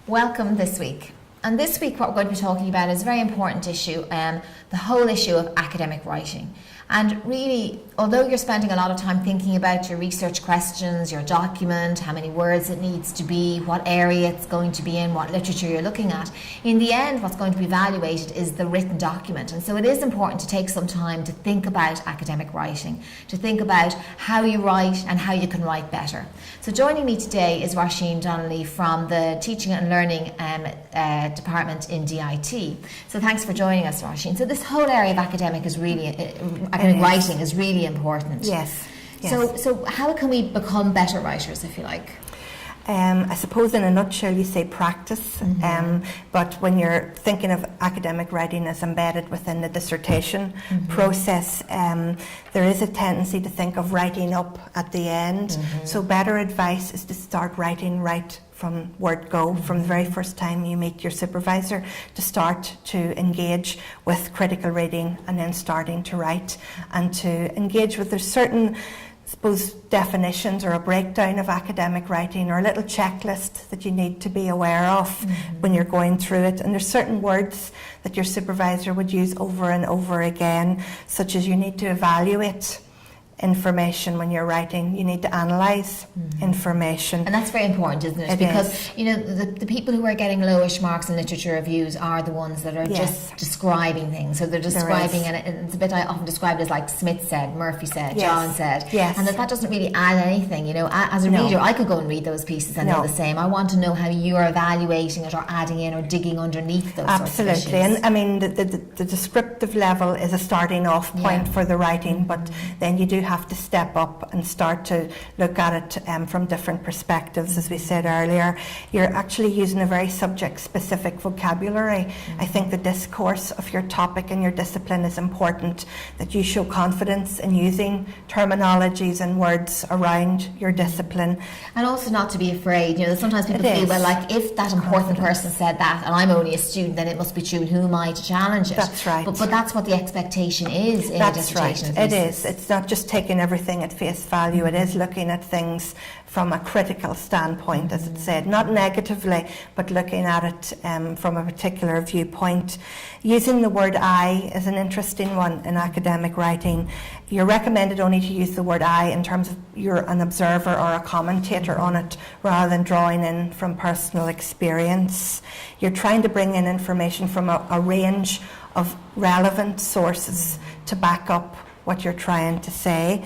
Welcome this week. And this week what we're going to be talking about is a very important issue, the whole issue of academic writing. And really, although you're spending a lot of time thinking about your research questions, your document, how many words it needs to be, what area it's going to be in, what literature you're looking at, in the end what's going to be evaluated is the written document. And so it is important to take some time to think about academic writing, to think about how you write and how you can write better. So joining me today is Roisin Donnelly from the Teaching and Learning Department in DIT. So thanks for joining us, Roisin. So this whole area of academic writing is really important. Yes. So how can we become better writers, if you like? I suppose in a nutshell you say practice, but when you're thinking of academic writing as embedded within the dissertation process, there is a tendency to think of writing up at the end. So better advice is to start writing right from word go, from the very first time you meet your supervisor, to start to engage with critical reading and then starting to write and to engage with, there's certain, I suppose, definitions or a breakdown of academic writing or a little checklist that you need to be aware of when you're going through it. And there's certain words that your supervisor would use over and over again, such as you need to evaluate information when you're writing, you need to analyse information. And that's very important, isn't it? Because you know, the people who are getting lowish marks in literature reviews are the ones that are just describing things. So they're describing, and it's a bit I often describe it as like Smith said, Murphy said, John said, and that doesn't really add anything. You know, as a reader, I could go and read those pieces and know the same. I want to know how you are evaluating it or adding in or digging underneath those sorts of issues. And I mean, the descriptive level is a starting off point for the writing, but then you do have to step up and start to look at it from different perspectives. As we said earlier, you're actually using a very subject-specific vocabulary. I think the discourse of your topic and your discipline is important, that you show confidence in using terminologies and words around your discipline. And also not to be afraid. You know, sometimes people feel, well, like, if that important person said that and I'm only a student, then it must be true, and who am I to challenge it? That's right. But that's what the expectation is in a dissertation. That's right. It is. It's not just taking everything at face value. It is looking at things from a critical standpoint, as it said, not negatively, but looking at it from a particular viewpoint. Using the word I is an interesting one in academic writing. You're recommended only to use the word I in terms of you're an observer or a commentator on it, rather than drawing in from personal experience. You're trying to bring in information from a range of relevant sources to back up what you're trying to say.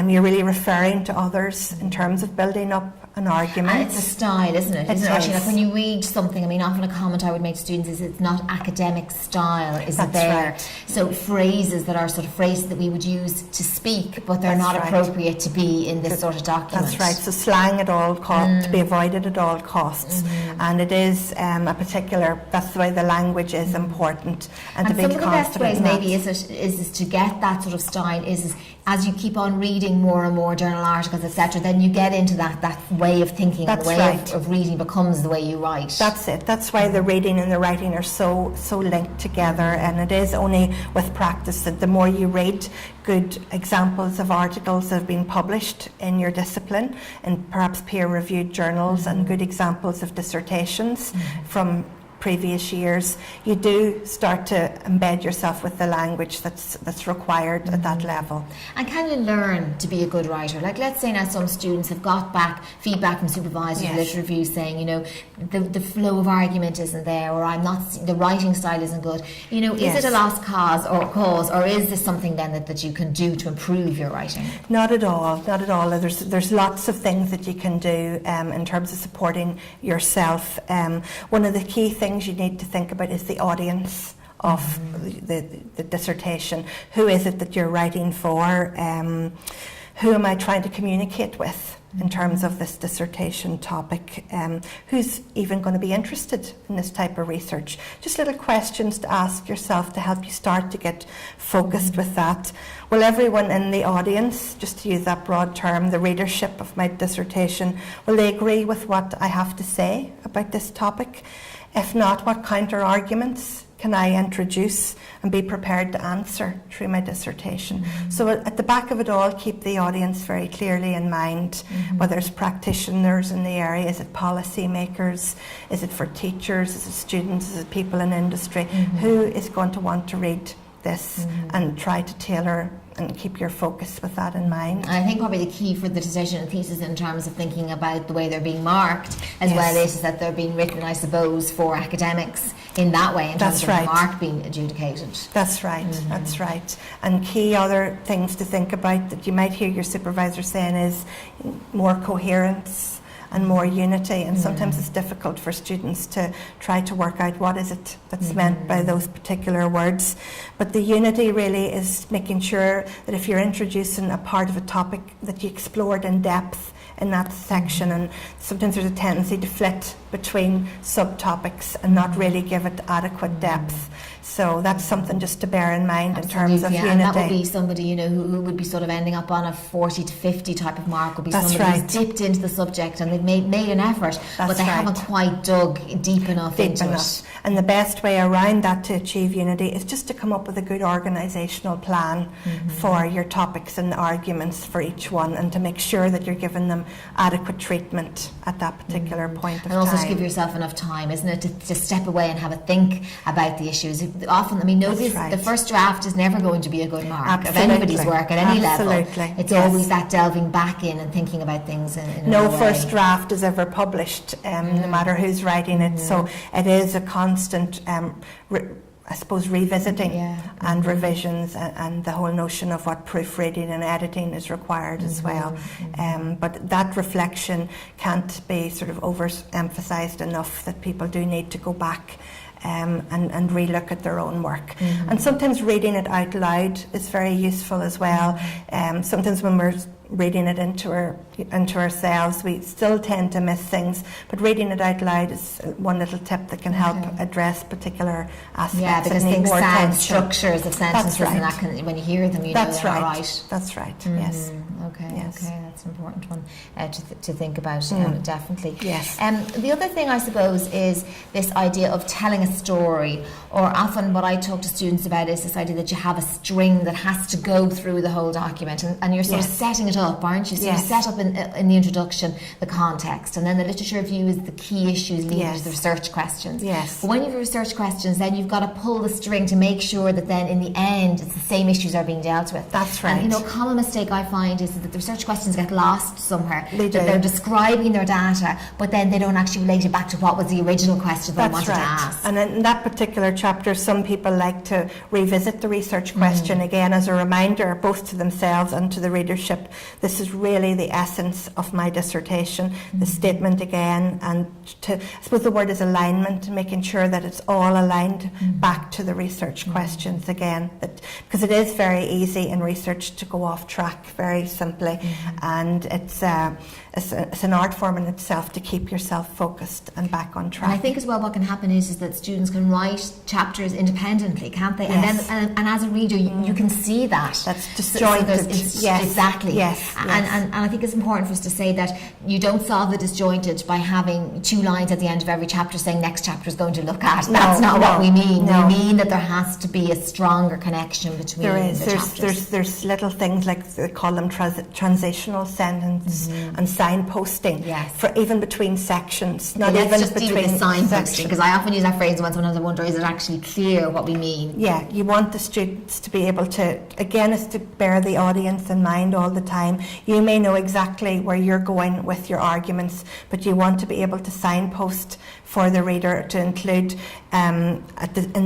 You're really referring to others in terms of building up an argument. And it's a style, isn't it? Isn't it? Actually, like when you read something, I mean, often a comment I would make to students is it's not academic style, is it there? Right. So phrases that are sort of phrases that we would use to speak, but they're not appropriate to be in this sort of document. That's right. So slang at all costs, to be avoided at all costs. And it is a particular, that's the way the language is important. And to be some of the best ways maybe is to get that sort of style is as you keep on reading more and more journal articles, etc., then you get into that way of thinking, and the way of reading becomes the way you write. That's it. That's why the reading and the writing are so linked together, and it is only with practice that the more you read good examples of articles that have been published in your discipline in perhaps peer-reviewed journals and good examples of dissertations from previous years, you do start to embed yourself with the language that's required at that level. And can you learn to be a good writer? Like, let's say now some students have got back feedback from supervisors of literature reviews saying, you know, the flow of argument isn't there, or the writing style isn't good. You know, is it a lost cause, or is this something then that you can do to improve your writing? Not at all. There's lots of things that you can do in terms of supporting yourself. One of the key things you need to think about is the audience of the dissertation. Who is it that you're writing for? Who am I trying to communicate with in terms of this dissertation topic? Who's even going to be interested in this type of research? Just little questions to ask yourself to help you start to get focused with that. Will everyone in the audience, just to use that broad term, the readership of my dissertation, will they agree with what I have to say about this topic? If not, what counter arguments can I introduce and be prepared to answer through my dissertation? So at the back of it all, keep the audience very clearly in mind, whether it's practitioners in the area, is it policy makers, is it for teachers, is it students, is it people in industry, who is going to want to read this, and try to tailor and keep your focus with that in mind. And I think probably the key for the dissertation and thesis in terms of thinking about the way they're being marked as well is that they're being written, I suppose, for academics in that way, in terms of the mark being adjudicated. That's right, that's right. And key other things to think about that you might hear your supervisor saying is more coherence and more unity, and sometimes it's difficult for students to try to work out what is it that's meant by those particular words. But the unity really is making sure that if you're introducing a part of a topic that you explored in depth in that section, and sometimes there's a tendency to flit between subtopics and not really give it adequate depth. So that's something just to bear in mind in terms of unity. And that would be somebody, you know, who would be sort of ending up on a 40 to 50 type of mark, would be somebody who's dipped into the subject and they've made an effort, but they haven't quite dug deep enough into it. And the best way around that to achieve unity is just to come up with a good organisational plan for your topics and arguments for each one, and to make sure that you're giving them adequate treatment at that particular point of time. And also to give yourself enough time, isn't it, to step away and have a think about the issues. Often, I mean, notice the first draft is never going to be a good mark of anybody's work at any level. It's always that delving back in and thinking about things in no first draft is ever published, no matter who's writing it. So it is a constant, I suppose, revisiting and revisions, and the whole notion of what proofreading and editing is required as well. But that reflection can't be sort of overemphasised enough, that people do need to go back and relook at their own work. And sometimes reading it out loud is very useful as well. Sometimes when we're reading it into ourselves, we still tend to miss things, but reading it out loud is one little tip that can help address particular aspects. Yeah, because things sound structures of sentences, and that can, when you hear them, you know they're all right. That's right, yes. Okay, that's an important one to think about, definitely. Yes. The other thing, I suppose, is this idea of telling a story, or often what I talk to students about is this idea that you have a string that has to go through the whole document, and you're sort of setting it up, aren't you? So you set up in the introduction the context, and then the literature review is the key issues leading to the research questions. Yes. But when you have research questions, then you've got to pull the string to make sure that then in the end it's the same issues are being dealt with. That's right. And, you know, a common mistake I find is that the research questions get lost somewhere. They do. That they're describing their data, but then they don't actually relate it back to what was the original question that I wanted to ask. And in that particular chapter, some people like to revisit the research question again as a reminder, both to themselves and to the readership. This is really the essence of my dissertation, the statement again, and I suppose the word is alignment, making sure that it's all aligned back to the research questions again, because it is very easy in research to go off track very simply, and it's an art form in itself to keep yourself focused and back on track. And I think as well what can happen is that students can write chapters independently, can't they? Yes. And as a reader you can see that. That's disjointed. Yes. Exactly. Yes. And I think it's important for us to say that you don't solve the disjointed by having 2 lines at the end of every chapter saying next chapter is going to look at. That's not what we mean. No. We mean that there has to be a stronger connection between the chapters. There's little things like they call them transitional sentence and signposting. Yes. For even between sections. Not even just between the signposting, because I often use that phrase and sometimes I wonder, is it actually clear what we mean? Yeah, you want the students to be able to, again, is to bear the audience in mind all the time. You may know exactly where you're going with your arguments, but you want to be able to signpost for the reader to include in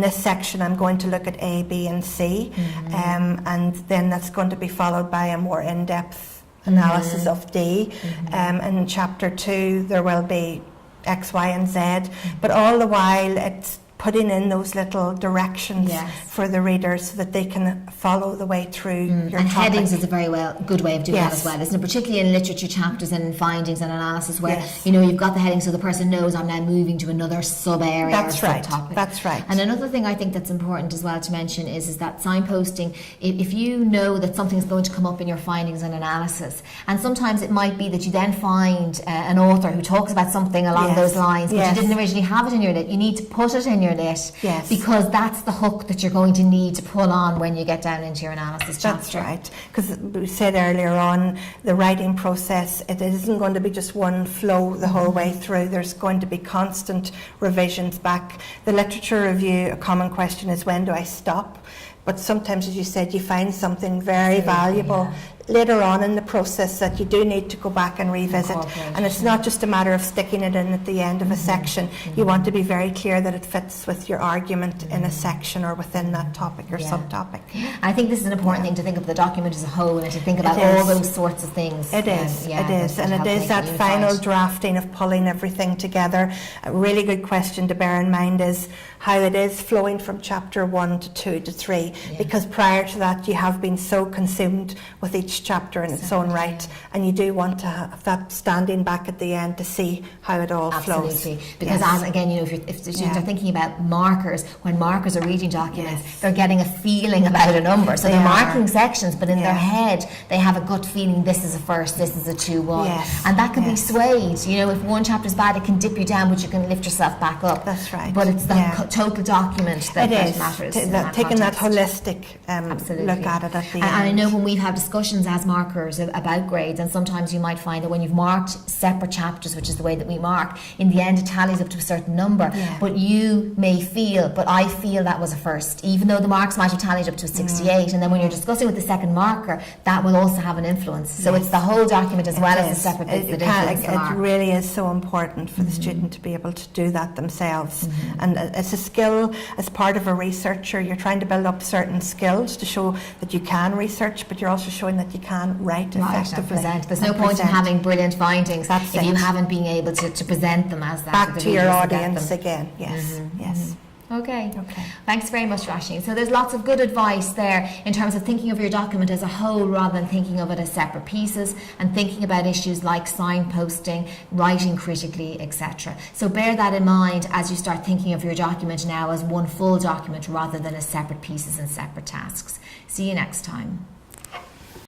this section I'm going to look at A, B and C, and then that's going to be followed by a more in-depth analysis of D. In chapter 2 there will be X, Y and Z, but all the while it's putting in those little directions for the reader so that they can follow the way through your and topic. headings is a very good way of doing that as well, isn't it? Particularly in literature chapters and in findings and analysis, where you know you've got the heading so the person knows I'm now moving to another sub area or subtopic. That's right. And another thing I think that's important as well to mention is that signposting. If you know that something's going to come up in your findings and analysis, and sometimes it might be that you then find an author who talks about something along those lines, but you didn't originally have it in your lit. You need to put it in your finger lit, Yes. because that's the hook that you're going to need to pull on when you get down into your analysis chapter. That's right, because we said earlier on, the writing process, it isn't going to be just one flow the whole way through. There's going to be constant revisions back. The literature review, a common question is, when do I stop? But sometimes, as you said, you find something very valuable later on in the process that you do need to go back and revisit. And it's not just a matter of sticking it in at the end of a section. You want to be very clear that it fits with your argument in a section or within that topic or subtopic. I think this is an important thing to think of the document as a whole and to think about all those sorts of things. It is, and it is that final drafting of pulling everything together. A really good question to bear in mind is how it is flowing from chapter 1 to 2 to 3, because prior to that you have been so consumed with each chapter in its own right, and you do want to have that standing back at the end to see how it all flows. Absolutely, because as again, you know, if students are thinking about markers, when markers are reading documents, they're getting a feeling about a number, so they're marking sections, but in their head they have a gut feeling, this is a first, this is a 2-1, and that can be swayed. You know, if one chapter is bad, it can dip you down, but you can lift yourself back up. That's right. But it's the total document that matters. Taking that holistic look at it at the end. And I know when we've had discussions as markers about grades, and sometimes you might find that when you've marked separate chapters, which is the way that we mark, in the end it tallies up to a certain number, but you may feel, but I feel that was a first, even though the marks might have tallied up to a 68, and then when you're discussing with the second marker, that will also have an influence. So it's the whole document as well as the separate bits that influence the mark. It really is so important for the student to be able to do that themselves, and it's a skill. As part of a researcher, you're trying to build up certain skills to show that you can research, but you're also showing that you can write effectively. There's no point in having brilliant findings if you haven't been able to present them as that. Back to your audience again. Yes. Okay. Thanks very much, Roisin. So there's lots of good advice there in terms of thinking of your document as a whole rather than thinking of it as separate pieces, and thinking about issues like signposting, writing critically, etc. So bear that in mind as you start thinking of your document now as one full document rather than as separate pieces and separate tasks. See you next time.